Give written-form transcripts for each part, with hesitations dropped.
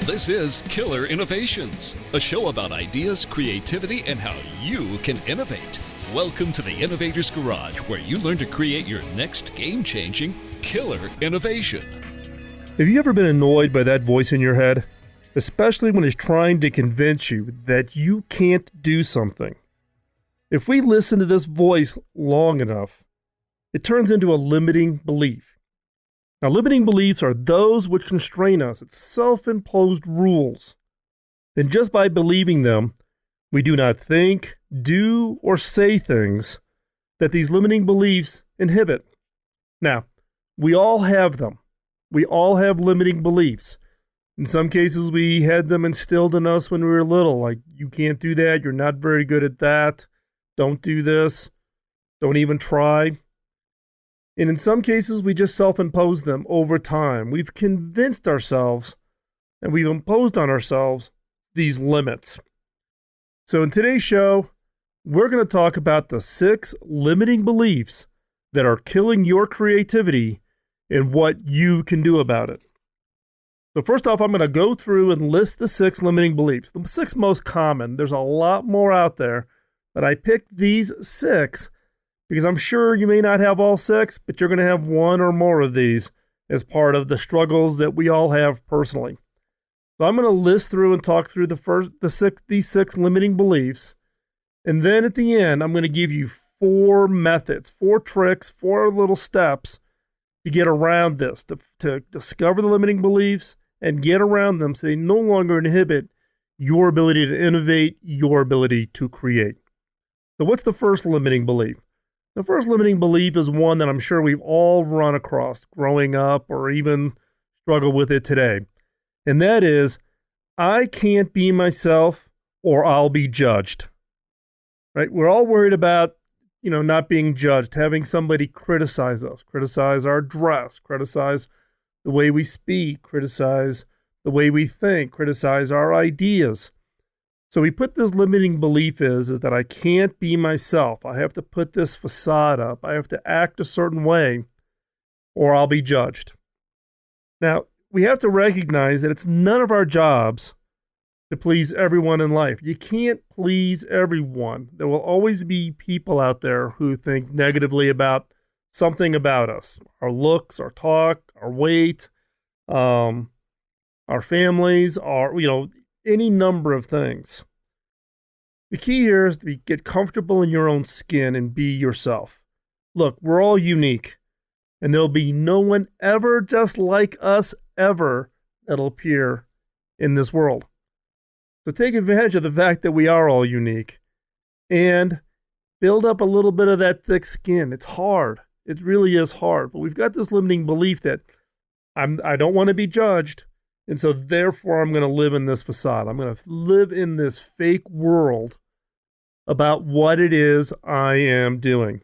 This is Killer Innovations, a show about ideas, creativity, and how you can innovate. Welcome to the Innovator's Garage, where you learn to create your next game-changing killer innovation. Have you ever been annoyed by that voice in your head? Especially when it's trying to convince you that you can't do something. If we listen to this voice long enough, it turns into a limiting belief. Now, limiting beliefs are those which constrain us. It's self-imposed rules. And just by believing them, we do not think, do, or say things that these limiting beliefs inhibit. Now, we all have them. We all have limiting beliefs. In some cases, we had them instilled in us when we were little, like, you can't do that, you're not very good at that, don't do this, don't even try. And in some cases, we just self-impose them over time. We've convinced ourselves and we've imposed on ourselves these limits. So in today's show, we're going to talk about the 6 limiting beliefs that are killing your creativity and what you can do about it. So first off, I'm going to go through and list the 6 limiting beliefs, the 6 most common. There's a lot more out there, but I picked these 6 because I'm sure you may not have all 6, but you're going to have one or more of these as part of the struggles that we all have personally. So I'm going to list through and talk through these 6 limiting beliefs. And then at the end, I'm going to give you 4 methods, 4 tricks, 4 little steps to get around this, to discover the limiting beliefs and get around them so they no longer inhibit your ability to innovate, your ability to create. So what's the first limiting belief? The first limiting belief is one that I'm sure we've all run across growing up or even struggle with it today. And that is, I can't be myself or I'll be judged. Right? We're all worried about, not being judged, having somebody criticize us, criticize our dress, criticize the way we speak, criticize the way we think, criticize our ideas. So we put this limiting belief is that I can't be myself. I have to put this facade up. I have to act a certain way or I'll be judged. Now, we have to recognize that it's none of our jobs to please everyone in life. You can't please everyone. There will always be people out there who think negatively about something about us, our looks, our talk, our weight, our families, any number of things. The key here is to get comfortable in your own skin and be yourself. Look, we're all unique, and there'll be no one ever just like us ever that'll appear in this world. So take advantage of the fact that we are all unique and build up a little bit of that thick skin. It's hard. It really is hard. But we've got this limiting belief that I don't want to be judged. And so therefore, I'm going to live in this facade. I'm going to live in this fake world about what it is I am doing.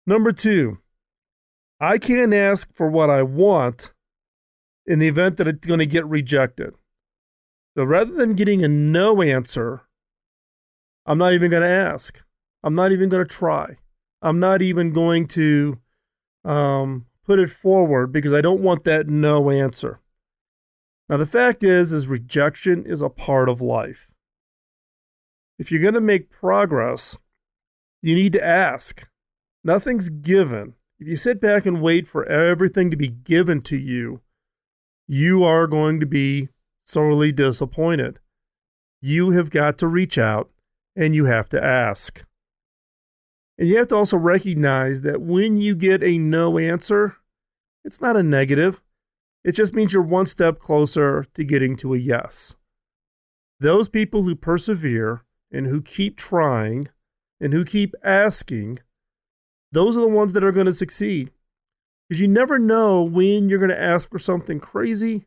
Number 2, I can't ask for what I want in the event that it's going to get rejected. So rather than getting a no answer, I'm not even going to ask. I'm not even going to try. I'm not even going to put it forward because I don't want that no answer. Now, the fact is rejection is a part of life. If you're going to make progress, you need to ask. Nothing's given. If you sit back and wait for everything to be given to you, you are going to be sorely disappointed. You have got to reach out and you have to ask. And you have to also recognize that when you get a no answer, it's not a negative. It just means you're one step closer to getting to a yes. Those people who persevere and who keep trying and who keep asking, those are the ones that are going to succeed. Because you never know when you're going to ask for something crazy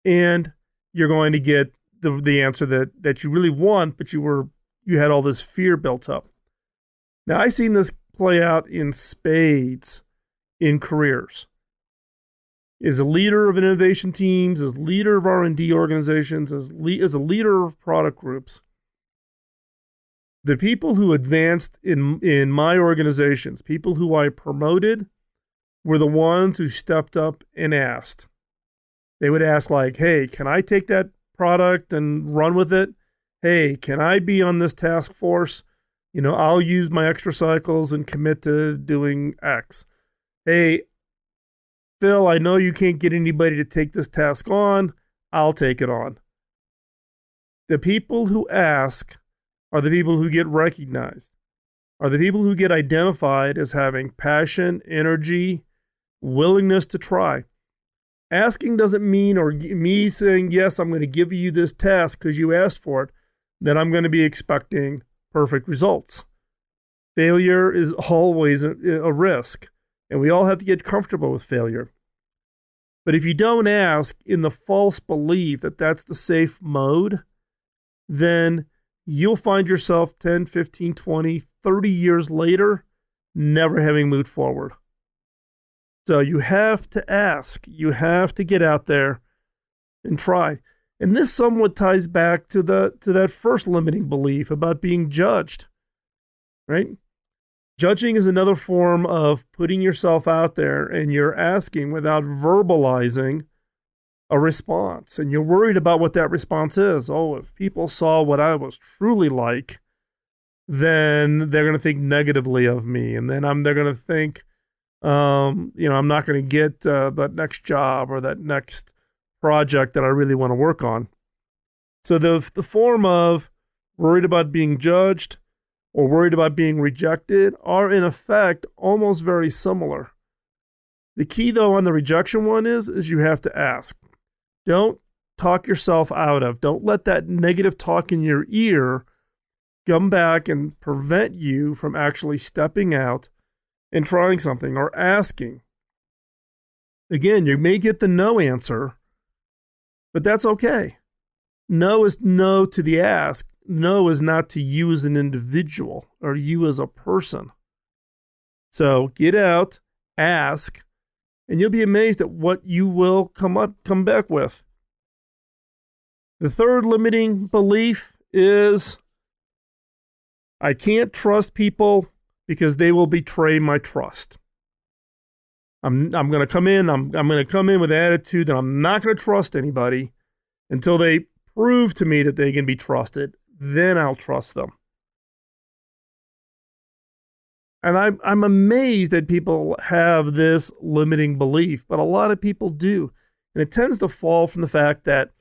and you're going to get the answer that you really want, but you had all this fear built up. Now, I've seen this play out in spades in careers. As a leader of innovation teams, as leader of R&D organizations, as a leader of product groups, the people who advanced in my organizations, people who I promoted, were the ones who stepped up and asked. They would ask like, hey, can I take that product and run with it? Hey, can I be on this task force? I'll use my extra cycles and commit to doing X. Hey, Phil, I know you can't get anybody to take this task on. I'll take it on. The people who ask are the people who get recognized, are the people who get identified as having passion, energy, willingness to try. Asking doesn't mean, or me saying, yes, I'm going to give you this task because you asked for it, that I'm going to be expecting perfect results. Failure is always a risk, and we all have to get comfortable with failure. But if you don't ask in the false belief that that's the safe mode, then you'll find yourself 10, 15, 20, 30 years later never having moved forward. So you have to ask. You have to get out there and try. And this somewhat ties back to that first limiting belief about being judged, right? Judging is another form of putting yourself out there and you're asking without verbalizing a response. And you're worried about what that response is. Oh, if people saw what I was truly like, then they're going to think negatively of me. And then they're going to think, I'm not going to get that next job or that next project that I really want to work on. So the form of worried about being judged or worried about being rejected are in effect almost very similar. The key though on the rejection one is you have to ask. Don't talk yourself out of. Don't let that negative talk in your ear come back and prevent you from actually stepping out and trying something or asking. Again, you may get the no answer, but that's okay. No is no to the ask. No is not to you as an individual or you as a person. So get out, ask, and you'll be amazed at what you will come back with. The third limiting belief is I can't trust people because they will betray my trust. I'm going to come in. I'm going to come in with the attitude that I'm not going to trust anybody until they prove to me that they can be trusted. Then I'll trust them. And I'm amazed that people have this limiting belief, but a lot of people do. And it tends to fall from the fact that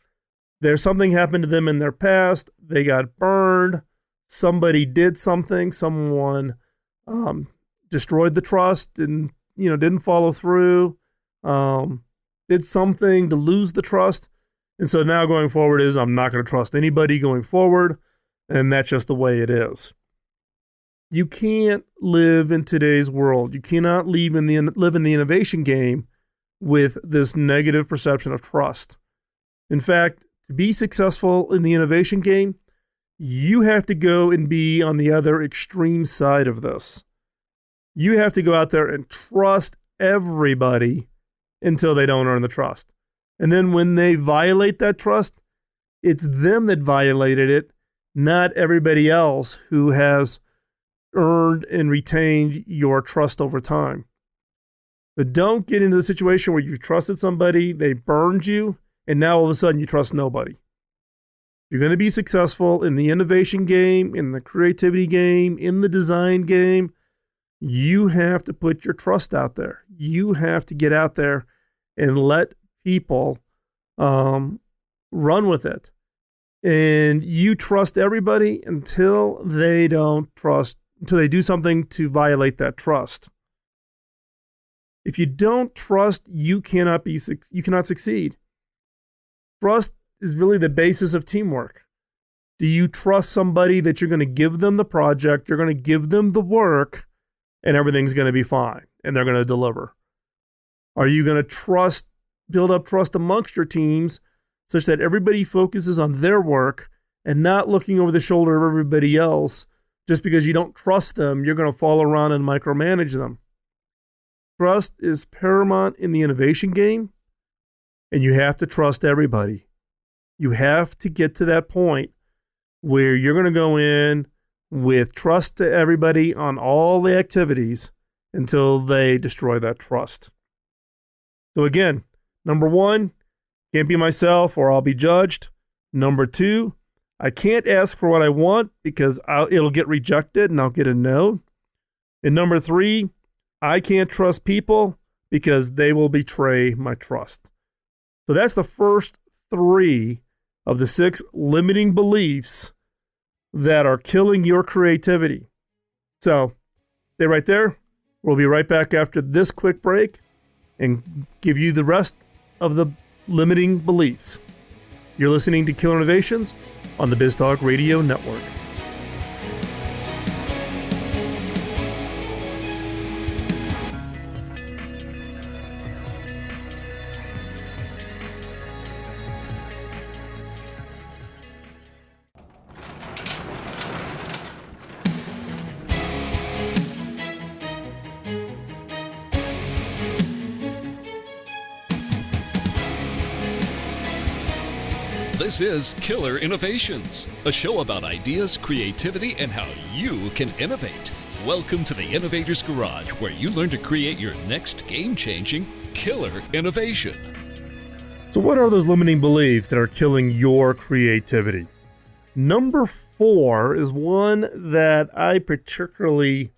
there's something happened to them in their past. They got burned. Somebody did something. Someone destroyed the trust and didn't follow through. Did something to lose the trust. And so now going forward is I'm not going to trust anybody going forward. And that's just the way it is. You can't live in today's world. You cannot live in the innovation game with this negative perception of trust. In fact, to be successful in the innovation game, you have to go and be on the other extreme side of this. You have to go out there and trust everybody until they don't earn the trust. And then when they violate that trust, it's them that violated it, not everybody else who has earned and retained your trust over time. But don't get into the situation where you trusted somebody, they burned you, and now all of a sudden you trust nobody. You're going to be successful in the innovation game, in the creativity game, in the design game. You have to put your trust out there. You have to get out there and let people run with it. And you trust everybody until they do something to violate that trust. If you don't trust, you cannot succeed. Trust is really the basis of teamwork. Do you trust somebody that you're going to give them the project, you're going to give them the work, and everything's going to be fine, and they're going to deliver? Are you going to build up trust amongst your teams such that everybody focuses on their work and not looking over the shoulder of everybody else? Just because you don't trust them, you're going to fall around and micromanage them. Trust is paramount in the innovation game, and you have to trust everybody. You have to get to that point where you're going to go in with trust to everybody on all the activities until they destroy that trust. So again, number one, Can't be myself or I'll be judged. Number 2, I can't ask for what I want because it'll get rejected and I'll get a no. And number 3, I can't trust people because they will betray my trust. So that's the first 3 of the 6 limiting beliefs that are killing your creativity. So stay right there. We'll be right back after this quick break and give you the rest of the limiting beliefs. You're listening to Killer Innovations on the BizTalk Radio Network. This is Killer Innovations, a show about ideas, creativity, and how you can innovate. Welcome to the Innovator's Garage, where you learn to create your next game-changing killer innovation. So what are those limiting beliefs that are killing your creativity? Number 4 is one that I particularly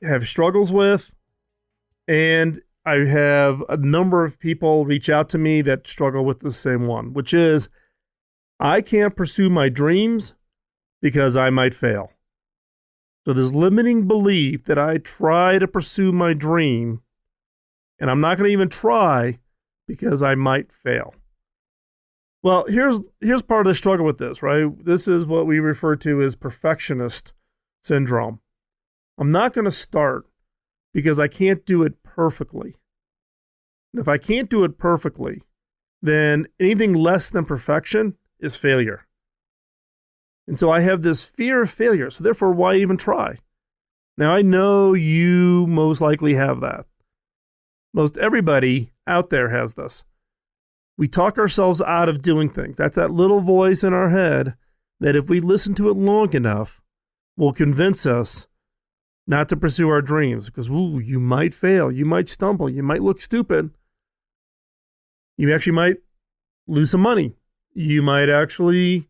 have struggles with, and I have a number of people reach out to me that struggle with the same one, which is I can't pursue my dreams because I might fail. So this limiting belief that I try to pursue my dream and I'm not going to even try because I might fail. Well, here's part of the struggle with this, right? This is what we refer to as perfectionist syndrome. I'm not going to start because I can't do it perfectly. And if I can't do it perfectly, then anything less than perfection is failure. And so I have this fear of failure. So therefore, why even try? Now, I know you most likely have that. Most everybody out there has this. We talk ourselves out of doing things. That's that little voice in our head that if we listen to it long enough, will convince us not to pursue our dreams because, ooh, you might fail, you might stumble, you might look stupid. You actually might lose some money. You might actually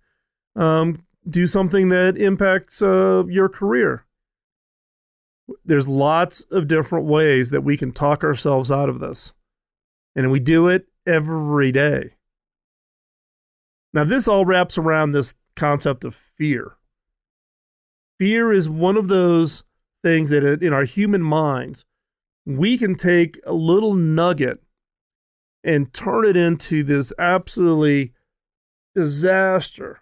do something that impacts your career. There's lots of different ways that we can talk ourselves out of this. And we do it every day. Now, this all wraps around this concept of fear. Fear is one of those things that in our human minds, we can take a little nugget and turn it into this absolutely disaster,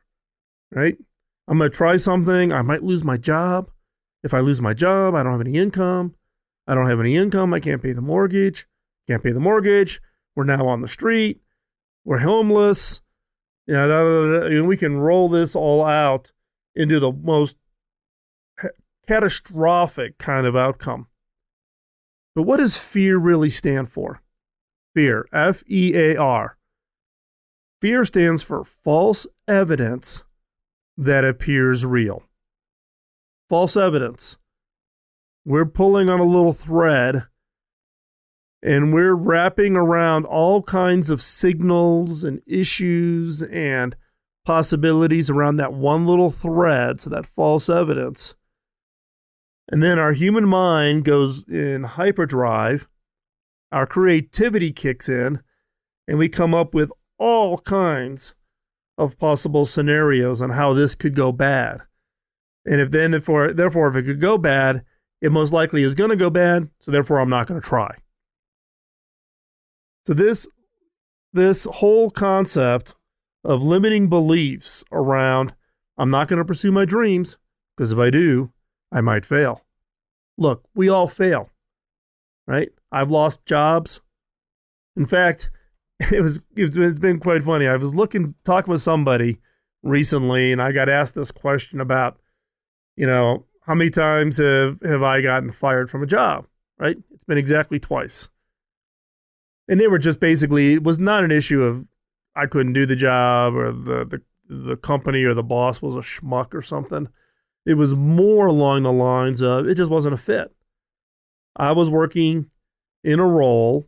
right? I'm going to try something. I might lose my job. If I lose my job, I don't have any income. I don't have any income. I can't pay the mortgage. Can't pay the mortgage. We're now on the street. We're homeless. And we can roll this all out into the most catastrophic kind of outcome. But what does fear really stand for? Fear, F-E-A-R. Fear stands for false evidence that appears real. False evidence. We're pulling on a little thread and we're wrapping around all kinds of signals and issues and possibilities around that one little thread, so that false evidence. And then our human mind goes in hyperdrive, our creativity kicks in, and we come up with all kinds of possible scenarios on how this could go bad. And therefore, if it could go bad, it most likely is going to go bad, so therefore I'm not going to try. So this whole concept of limiting beliefs around I'm not going to pursue my dreams because if I do, I might fail. Look, we all fail, right? I've lost jobs. In fact, it's been quite funny. I was talking with somebody recently, and I got asked this question about, how many times have I gotten fired from a job, right? It's been exactly twice. And they were just basically, it was not an issue of I couldn't do the job or the company or the boss was a schmuck or something. It was more along the lines of it just wasn't a fit. I was working in a role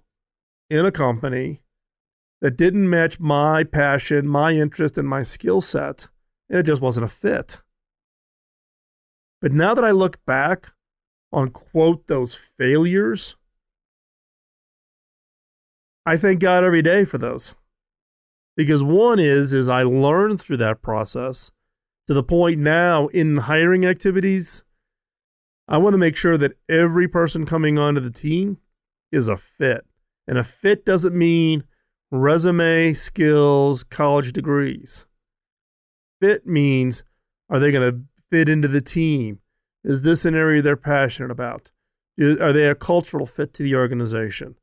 in a company that didn't match my passion, my interest, and my skill set, and it just wasn't a fit. But now that I look back on, quote, those failures, I thank God every day for those. Because one is I learned through that process to the point now in hiring activities, I want to make sure that every person coming onto the team is a fit. And a fit doesn't mean resume, skills, college degrees. Fit means, are they going to fit into the team? Is this an area they're passionate about? Are they a cultural fit to the organization?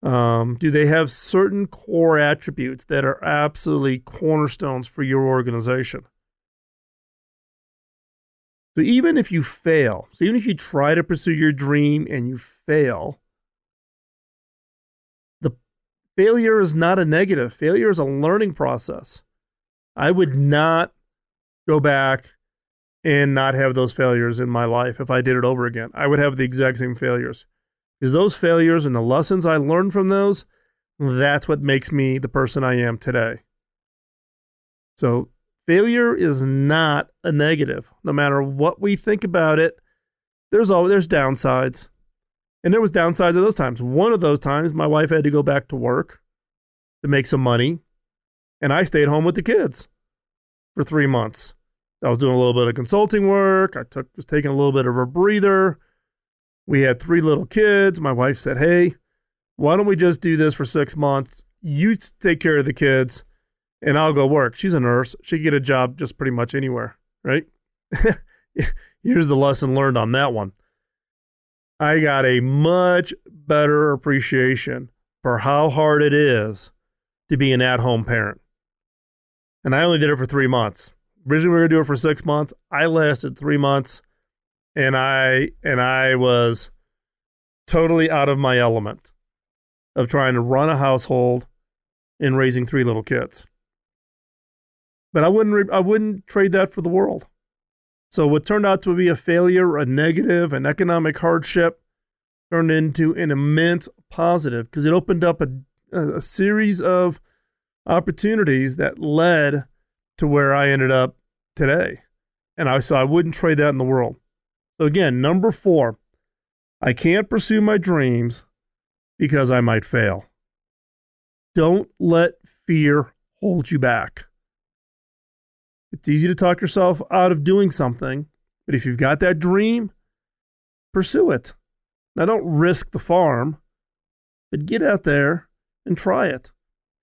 Do they have certain core attributes that are absolutely cornerstones for your organization? So even if you fail, so even if you try to pursue your dream and you fail, the failure is not a negative. Failure is a learning process. I would not go back and not have those failures in my life if I did it over again. I would have the exact same failures. Because those failures and the lessons I learned from those, that's what makes me the person I am today. So failure is not a negative. No matter what we think about it, there's downsides. And there was downsides at those times. One of those times, my wife had to go back to work to make some money, and I stayed home with the kids for 3 months. I was doing a little bit of consulting work. Was taking a little bit of a breather. We had 3 little kids. My wife said, hey, why don't we just do this for 6 months? You take care of the kids, and I'll go work. She's a nurse. She can get a job just pretty much anywhere, right? Here's the lesson learned on that one. I got a much better appreciation for how hard it is to be an at-home parent. And I only did it for 3 months. Originally, we were going to do it for 6 months. I lasted 3 months. And I was totally out of my element of trying to run a household and raising 3 little kids. But I wouldn't trade that for the world. So what turned out to be a failure, a negative, an economic hardship, turned into an immense positive because it opened up a series of opportunities that led to where I ended up today. And I wouldn't trade that in the world. So again, number 4, I can't pursue my dreams because I might fail. Don't let fear hold you back. It's easy to talk yourself out of doing something, but if you've got that dream, pursue it. Now don't risk the farm, but get out there and try it.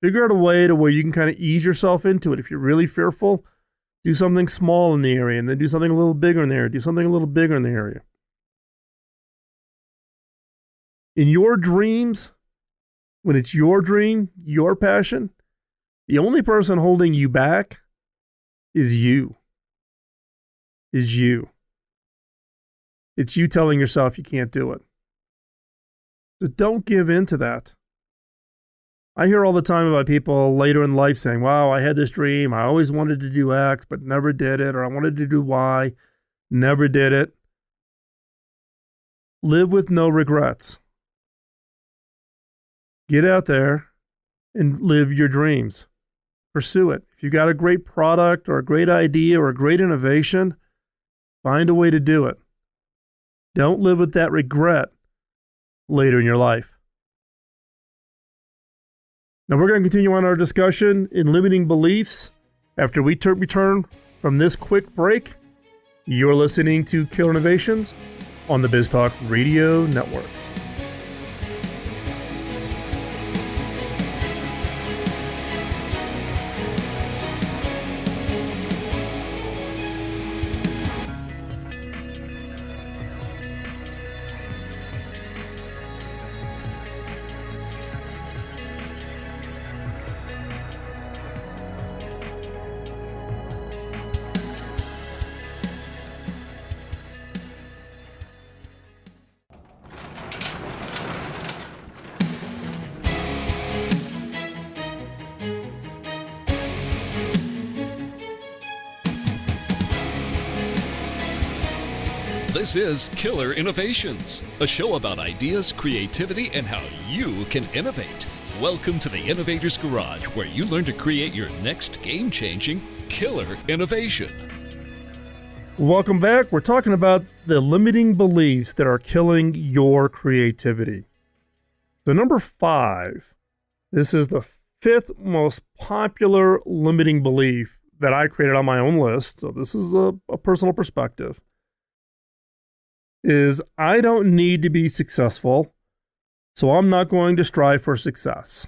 Figure out a way to where you can kind of ease yourself into it. If you're really fearful, do something small in the area and then do something a little bigger in the area. Do something a little bigger in the area. In your dreams, when it's your dream, your passion, the only person holding you back is you. It's you telling yourself you can't do it. So don't give in to that. I hear all the time about people later in life saying, wow, I had this dream. I always wanted to do X, but never did it. Or I wanted to do Y, never did it. Live with no regrets. Get out there and live your dreams. Pursue it. If you've got a great product or a great idea or a great innovation, find a way to do it. Don't live with that regret later in your life. Now we're going to continue on our discussion in limiting beliefs after we return from this quick break. You're listening to Killer Innovations on the BizTalk Radio Network. This is Killer Innovations, a show about ideas, creativity, and how you can innovate. Welcome to the Innovator's Garage, where you learn to create your next game-changing killer innovation. Welcome back. We're talking about the limiting beliefs that are killing your creativity. So number 5, this is the 5th most popular limiting belief that I created on my own list. So this is a personal perspective. Is I don't need to be successful, so I'm not going to strive for success.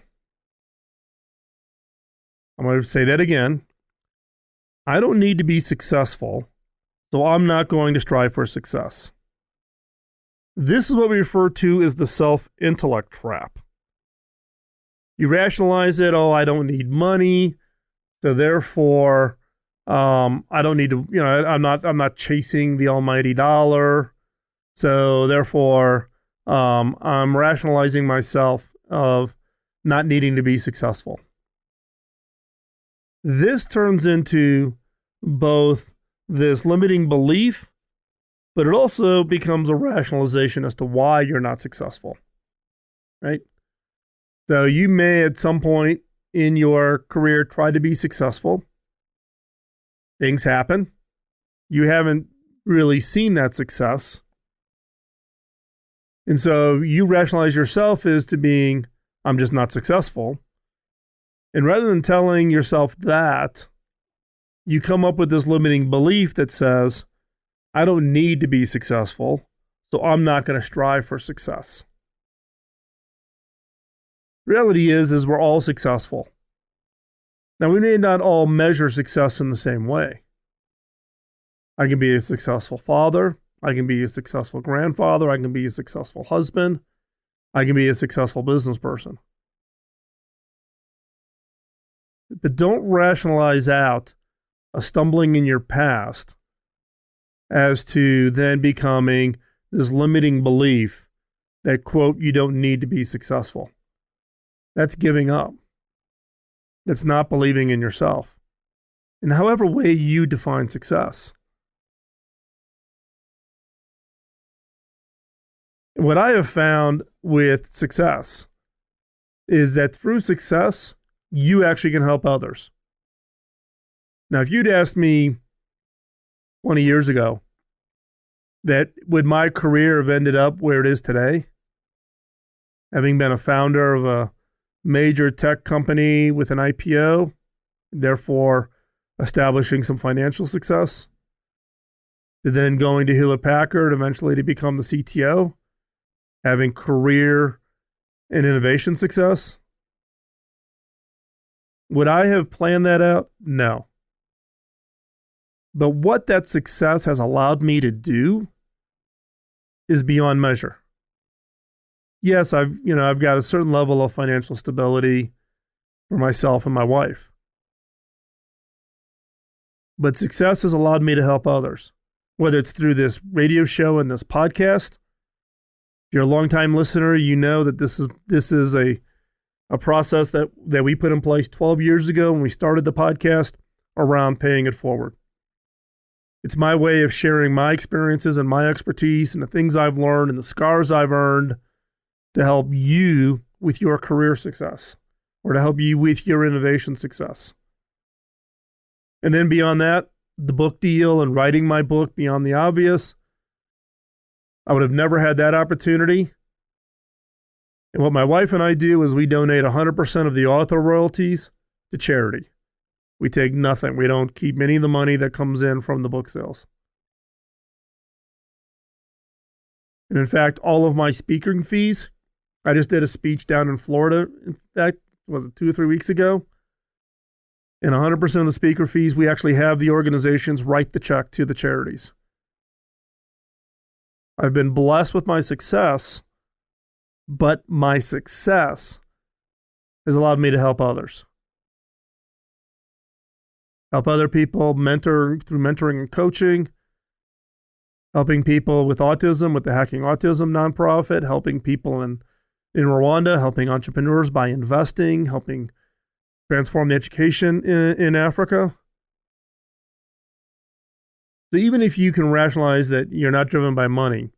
I'm going to say that again. I don't need to be successful, so I'm not going to strive for success. This is what we refer to as the self-intellect trap. You rationalize it, I don't need money, so therefore I don't need to, I'm not chasing the almighty dollar, so therefore I'm rationalizing myself of not needing to be successful. This turns into both this limiting belief, but it also becomes a rationalization as to why you're not successful, right? So you may at some point in your career try to be successful. Things happen. You haven't really seen that success. And so you rationalize yourself as to being, I'm just not successful. And rather than telling yourself that, you come up with this limiting belief that says, I don't need to be successful, so I'm not going to strive for success. Reality is we're all successful. Now, we may not all measure success in the same way. I can be a successful father. I can be a successful grandfather. I can be a successful husband. I can be a successful business person. But don't rationalize out a stumbling in your past as to then becoming this limiting belief that, quote, you don't need to be successful. That's giving up. That's not believing in yourself. In however way you define success. What I have found with success is that through success, you actually can help others. Now, if you'd asked me 20 years ago that would my career have ended up where it is today, having been a founder of a major tech company with an IPO, therefore establishing some financial success, to then going to Hewlett Packard, eventually to become the CTO, having career and innovation success. Would I have planned that out? No. But what that success has allowed me to do is beyond measure. Yes, I've got a certain level of financial stability for myself and my wife. But success has allowed me to help others, whether it's through this radio show and this podcast. If you're a longtime listener, you know that this is a process that we put in place 12 years ago when we started the podcast around paying it forward. It's my way of sharing my experiences and my expertise and the things I've learned and the scars I've earned to help you with your career success or to help you with your innovation success. And then beyond that, the book deal and writing my book, Beyond the Obvious, I would have never had that opportunity. And what my wife and I do is we donate 100% of the author royalties to charity. We take nothing. We don't keep any of the money that comes in from the book sales. And in fact, all of my speaking fees, I just did a speech down in Florida, in fact, was it 2 or 3 weeks ago? And 100% of the speaker fees, we actually have the organizations write the check to the charities. I've been blessed with my success, but my success has allowed me to help others. Help other people through mentoring and coaching, helping people with autism, with the Hacking Autism nonprofit, helping people in Rwanda, helping entrepreneurs by investing, helping transform the education in Africa. So even if you can rationalize that you're not driven by money,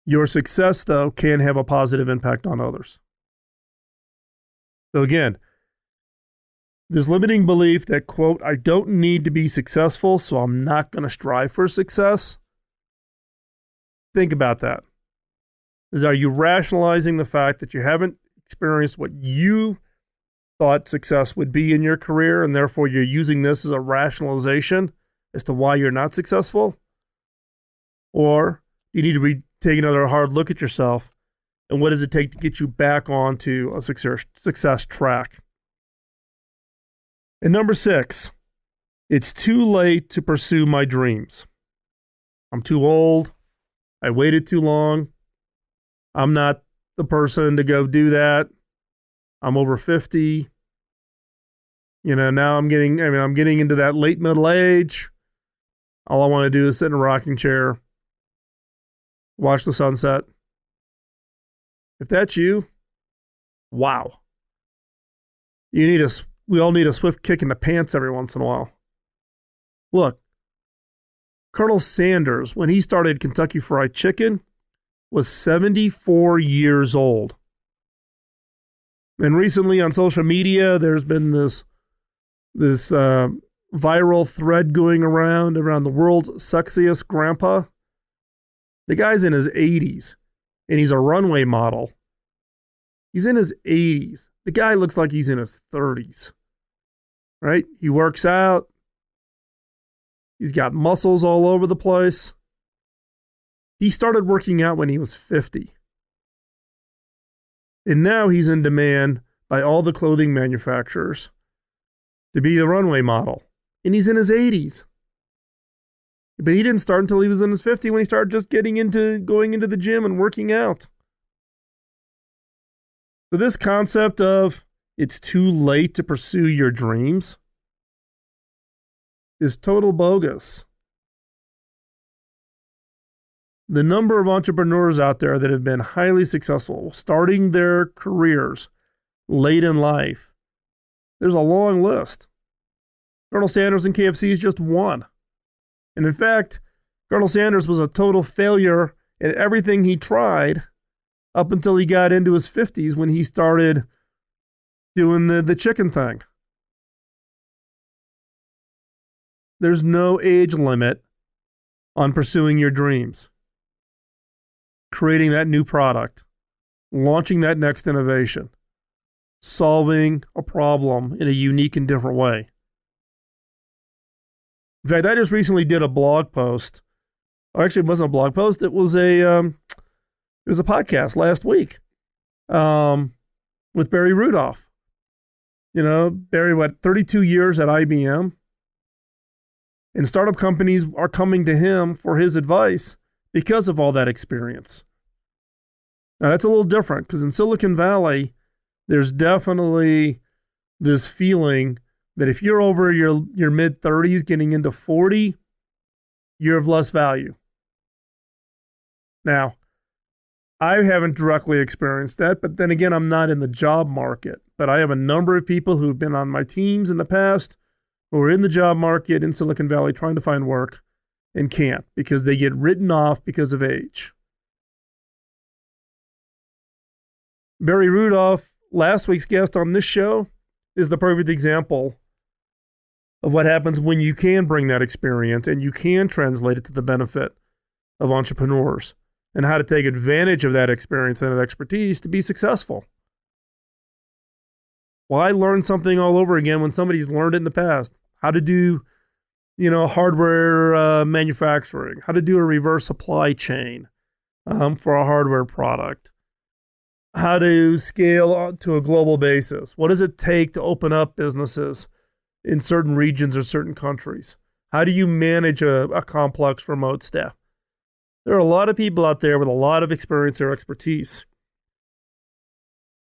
your success, though, can have a positive impact on others. So again, this limiting belief that, quote, I don't need to be successful, so I'm not going to strive for success. Think about that. Are you rationalizing the fact that you haven't experienced what you thought success would be in your career, and therefore you're using this as a rationalization as to why you're not successful? Or you need to take another hard look at yourself, and what does it take to get you back onto a success track? And number 6, it's too late to pursue my dreams. I'm too old. I waited too long. I'm not the person to go do that. I'm over 50. Now I'm getting into that late middle age. All I want to do is sit in a rocking chair, watch the sunset. If that's you, wow. We all need a swift kick in the pants every once in a while. Look, Colonel Sanders, when he started Kentucky Fried Chicken, was 74 years old. And recently on social media, there's been this viral thread going around the world's sexiest grandpa. The guy's in his 80s, and he's a runway model. He's in his 80s. The guy looks like he's in his 30s, right? He works out. He's got muscles all over the place. He started working out when he was 50. And now he's in demand by all the clothing manufacturers to be the runway model. And he's in his 80s. But he didn't start until he was in his 50s when he started just going into the gym and working out. So this concept of it's too late to pursue your dreams is total bogus. The number of entrepreneurs out there that have been highly successful, starting their careers late in life, there's a long list. Colonel Sanders and KFC is just one. And in fact, Colonel Sanders was a total failure at everything he tried up until he got into his 50s when he started doing the chicken thing. There's no age limit on pursuing your dreams, creating that new product, launching that next innovation, solving a problem in a unique and different way. In fact, I just recently did a blog post. Or actually, it wasn't a blog post. It was a podcast last week with Barry Rudolph. Barry, 32 years at IBM. And startup companies are coming to him for his advice because of all that experience. Now, that's a little different because in Silicon Valley, there's definitely this feeling that if you're over your mid-30s getting into 40, you're of less value. Now, I haven't directly experienced that, but then again, I'm not in the job market. But I have a number of people who've been on my teams in the past who are in the job market in Silicon Valley trying to find work and can't because they get written off because of age. Barry Rudolph, last week's guest on this show, is the perfect example of what happens when you can bring that experience and you can translate it to the benefit of entrepreneurs and how to take advantage of that experience and that expertise to be successful. Why learn something all over again when somebody's learned it in the past? How to do, hardware manufacturing, how to do a reverse supply chain for a hardware product, how to scale to a global basis. What does it take to open up businesses in certain regions or certain countries? How do you manage a complex remote staff? There are a lot of people out there with a lot of experience or expertise.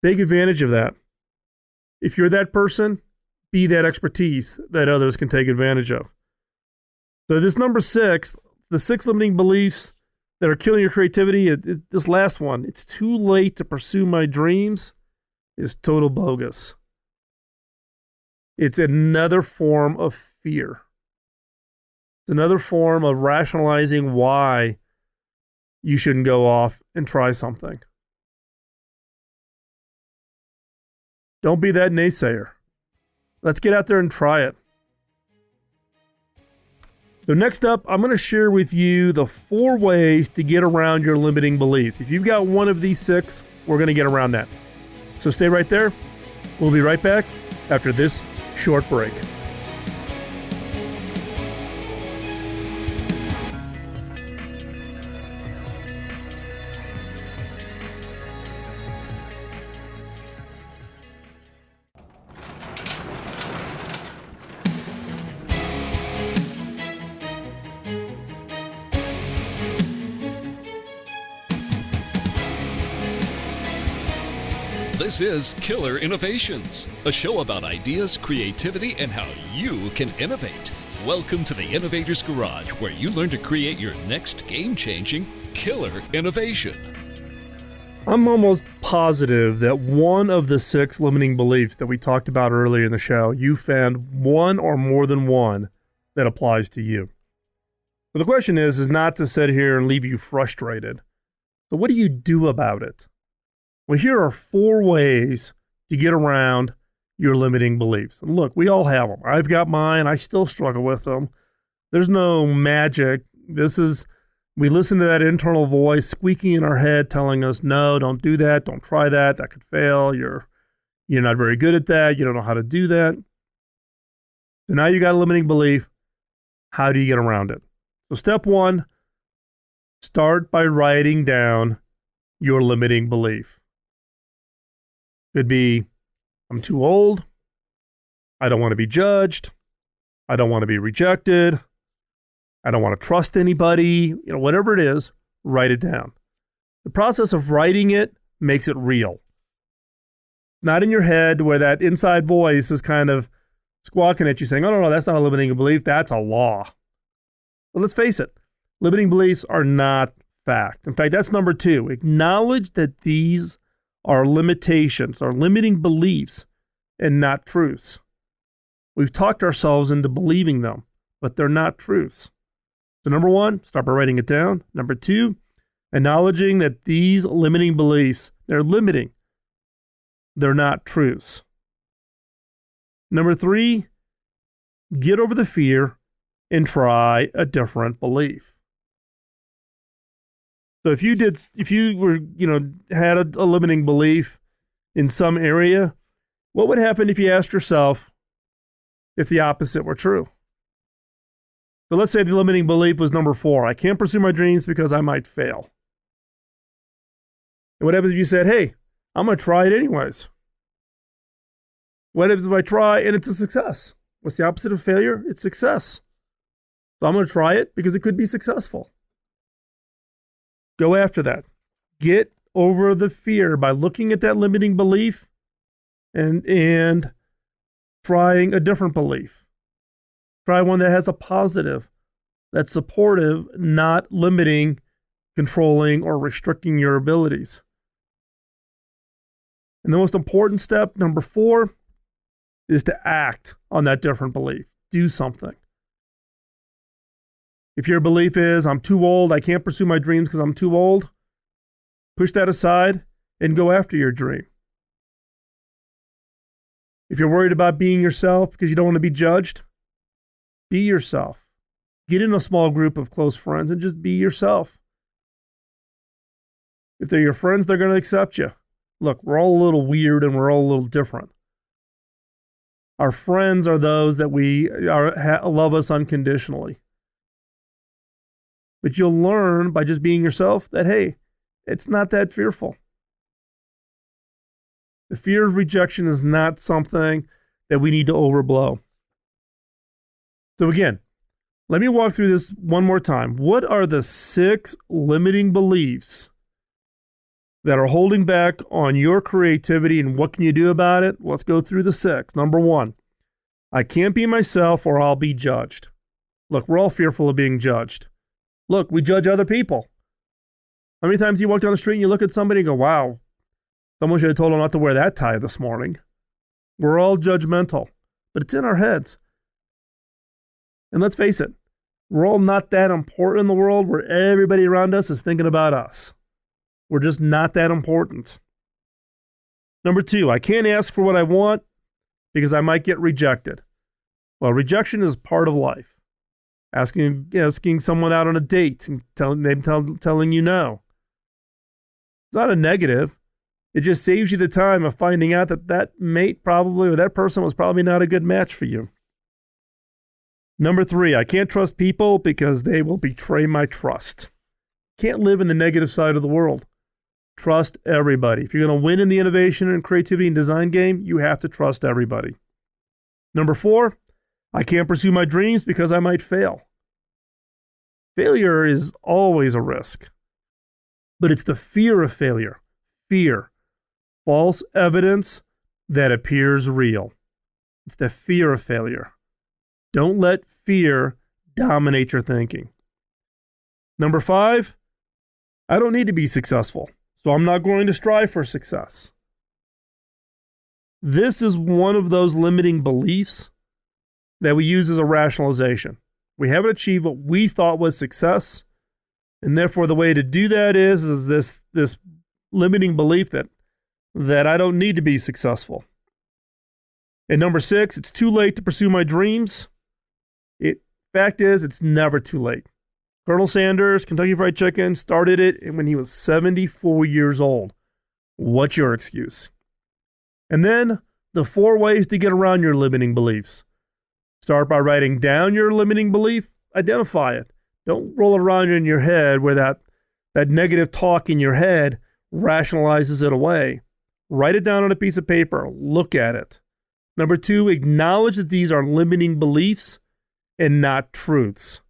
Take advantage of that. If you're that person, be that expertise that others can take advantage of. So this number 6, the 6 limiting beliefs that are killing your creativity, this last one, it's too late to pursue my dreams, is total bogus. It's another form of fear. It's another form of rationalizing why you shouldn't go off and try something. Don't be that naysayer. Let's get out there and try it. So next up, I'm going to share with you the 4 ways to get around your limiting beliefs. If you've got one of these 6, we're going to get around that. So stay right there. We'll be right back after this short break. This is Killer Innovations, a show about ideas, creativity, and how you can innovate. Welcome to the Innovator's Garage, where you learn to create your next game-changing killer innovation. I'm almost positive that one of the 6 limiting beliefs that we talked about earlier in the show, you found one or more than one that applies to you. So the question is not to sit here and leave you frustrated. So what do you do about it? Well, here are 4 ways to get around your limiting beliefs. And look, we all have them. I've got mine. I still struggle with them. There's no magic. We listen to that internal voice squeaking in our head telling us, no, don't do that. Don't try that. That could fail. You're not very good at that. You don't know how to do that. So now you got a limiting belief. How do you get around it? So step 1, start by writing down your limiting belief. Could be, I'm too old. I don't want to be judged. I don't want to be rejected. I don't want to trust anybody. Whatever it is, write it down. The process of writing it makes it real. Not in your head where that inside voice is kind of squawking at you saying, oh, no, that's not a limiting belief. That's a law. But let's face it, limiting beliefs are not fact. In fact, that's number 2. Acknowledge that these are limitations, are limiting beliefs, and not truths. We've talked ourselves into believing them, but they're not truths. So number 1, start by writing it down. Number 2, acknowledging that these limiting beliefs, they're limiting. They're not truths. Number 3, get over the fear and try a different belief. So if you were, had a limiting belief in some area, what would happen if you asked yourself if the opposite were true? So let's say the limiting belief was number 4. I can't pursue my dreams because I might fail. And what happens if you said, hey, I'm going to try it anyways? What happens if I try and it's a success? What's the opposite of failure? It's success. So I'm going to try it because it could be successful. Go after that. Get over the fear by looking at that limiting belief and trying a different belief. Try one that has a positive, that's supportive, not limiting, controlling, or restricting your abilities. And the most important step, number 4, is to act on that different belief. Do something. If your belief is, I'm too old, I can't pursue my dreams because I'm too old, push that aside and go after your dream. If you're worried about being yourself because you don't want to be judged, be yourself. Get in a small group of close friends and just be yourself. If they're your friends, they're going to accept you. Look, we're all a little weird and we're all a little different. Our friends are those that love us unconditionally. But you'll learn by just being yourself that, hey, it's not that fearful. The fear of rejection is not something that we need to overblow. So again, let me walk through this one more time. What are the 6 limiting beliefs that are holding back on your creativity, and what can you do about it? Let's go through the 6. Number 1, I can't be myself or I'll be judged. Look, we're all fearful of being judged. Look, we judge other people. How many times you walk down the street and you look at somebody and go, wow, someone should have told them not to wear that tie this morning. We're all judgmental, but it's in our heads. And let's face it, we're all not that important in the world where everybody around us is thinking about us. We're just not that important. Number 2, I can't ask for what I want because I might get rejected. Well, rejection is part of life. Asking someone out on a date and telling you no. It's not a negative. It just saves you the time of finding out that mate probably, or that person was probably not a good match for you. Number 3, I can't trust people because they will betray my trust. Can't live in the negative side of the world. Trust everybody. If you're going to win in the innovation and creativity and design game, you have to trust everybody. Number 4, I can't pursue my dreams because I might fail. Failure is always a risk, but it's the fear of failure. Fear. False evidence that appears real. It's the fear of failure. Don't let fear dominate your thinking. Number 5, I don't need to be successful, so I'm not going to strive for success. This is one of those limiting beliefs that we use as a rationalization. We haven't achieved what we thought was success, and therefore the way to do that is this limiting belief that I don't need to be successful. And number 6, it's too late to pursue my dreams. Fact is, it's never too late. Colonel Sanders, Kentucky Fried Chicken, started it when he was 74 years old. What's your excuse? And then the 4 ways to get around your limiting beliefs. Start by writing down your limiting belief. Identify it. Don't roll around in your head where that negative talk in your head rationalizes it away. Write it down on a piece of paper. Look at it. Number 2, acknowledge that these are limiting beliefs and not truths.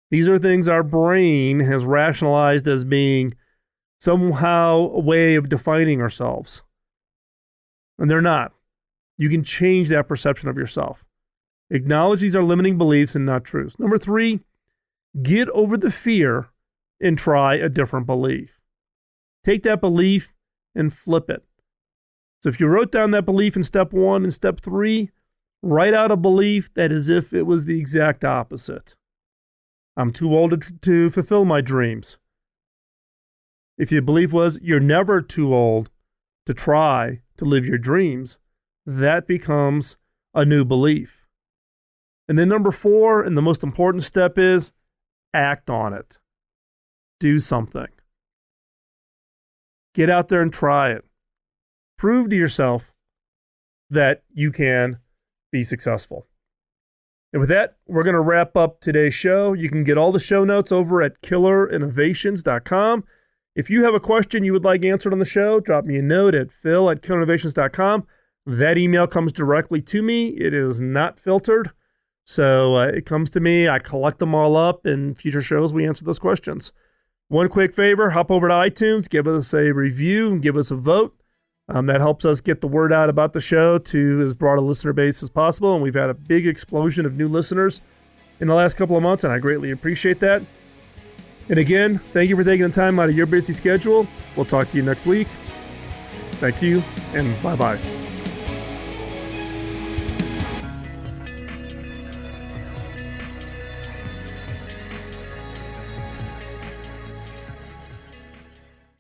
These are things our brain has rationalized as being somehow a way of defining ourselves. And they're not. You can change that perception of yourself. Acknowledge these are limiting beliefs and not truths. Number 3, get over the fear and try a different belief. Take that belief and flip it. So if you wrote down that belief in step 1 and step 3, write out a belief that is if it was the exact opposite. I'm too old to fulfill my dreams. If your belief was you're never too old to try to live your dreams, that becomes a new belief. And then number 4, and the most important step is act on it. Do something. Get out there and try it. Prove to yourself that you can be successful. And with that, we're going to wrap up today's show. You can get all the show notes over at killerinnovations.com. If you have a question you would like answered on the show, drop me a note at phil@killerinnovations.com. That email comes directly to me. It is not filtered. So it comes to me. I collect them all up. In future shows, we answer those questions. One quick favor, hop over to iTunes, give us a review, and give us a vote. That helps us get the word out about the show to as broad a listener base as possible. And we've had a big explosion of new listeners in the last couple of months, and I greatly appreciate that. And again, thank you for taking the time out of your busy schedule. We'll talk to you next week. Thank you, and bye-bye.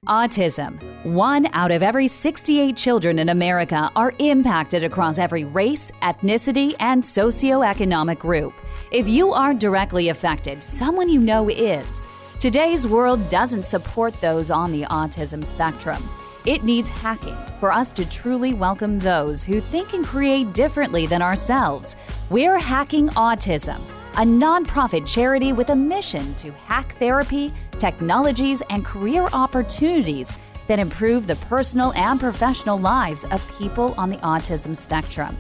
Autism. 1 out of every 68 children in America are impacted across every race, ethnicity, and socioeconomic group. If you aren't directly affected, someone you know is. Today's world doesn't support those on the autism spectrum. It needs hacking for us to truly welcome those who think and create differently than ourselves. We're Hacking Autism, a nonprofit charity with a mission to hack therapy, technologies, and career opportunities that improve the personal and professional lives of people on the autism spectrum.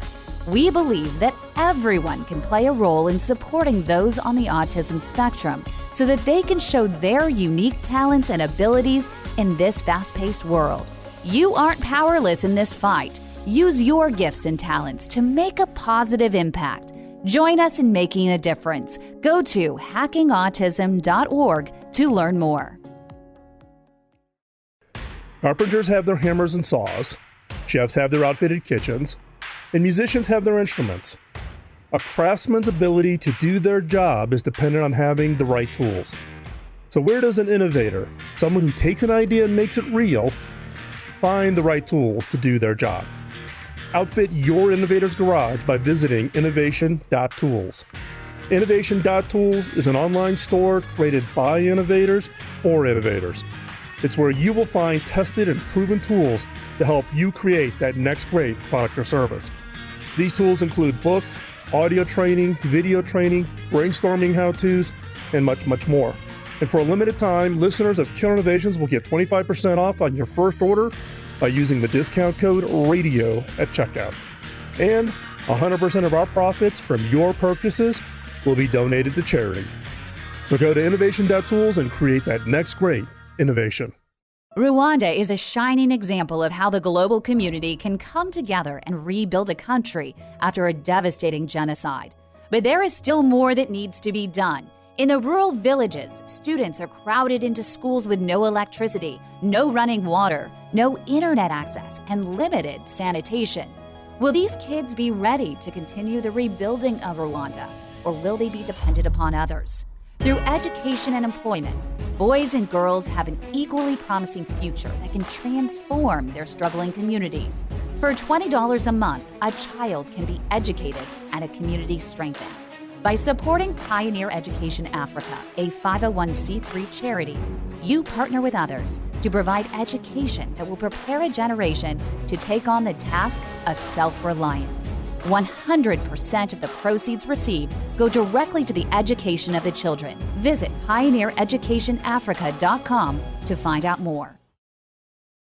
We believe that everyone can play a role in supporting those on the autism spectrum so that they can show their unique talents and abilities in this fast-paced world. You aren't powerless in this fight. Use your gifts and talents to make a positive impact. Join us in making a difference. Go to hackingautism.org to learn more. Carpenters have their hammers and saws, chefs have their outfitted kitchens, and musicians have their instruments. A craftsman's ability to do their job is dependent on having the right tools. So where does an innovator, someone who takes an idea and makes it real, find the right tools to do their job. Outfit your innovator's garage by visiting innovation.tools. Innovation.tools is an online store created by innovators for innovators. It's where you will find tested and proven tools to help you create that next great product or service. These tools include books, audio training, video training, brainstorming how-tos, and much, much more. And for a limited time, listeners of Killer Innovations will get 25% off on your first order by using the discount code RADIO at checkout. And 100% of our profits from your purchases will be donated to charity. So go to innovation.tools and create that next great innovation. Rwanda is a shining example of how the global community can come together and rebuild a country after a devastating genocide. But there is still more that needs to be done. In the rural villages, students are crowded into schools with no electricity, no running water, no internet access, and limited sanitation. Will these kids be ready to continue the rebuilding of Rwanda, or will they be dependent upon others? Through education and employment, boys and girls have an equally promising future that can transform their struggling communities. For $20 a month, a child can be educated and a community strengthened. By supporting Pioneer Education Africa, a 501c3 charity, you partner with others to provide education that will prepare a generation to take on the task of self-reliance. 100% of the proceeds received go directly to the education of the children. Visit pioneereducationafrica.com to find out more.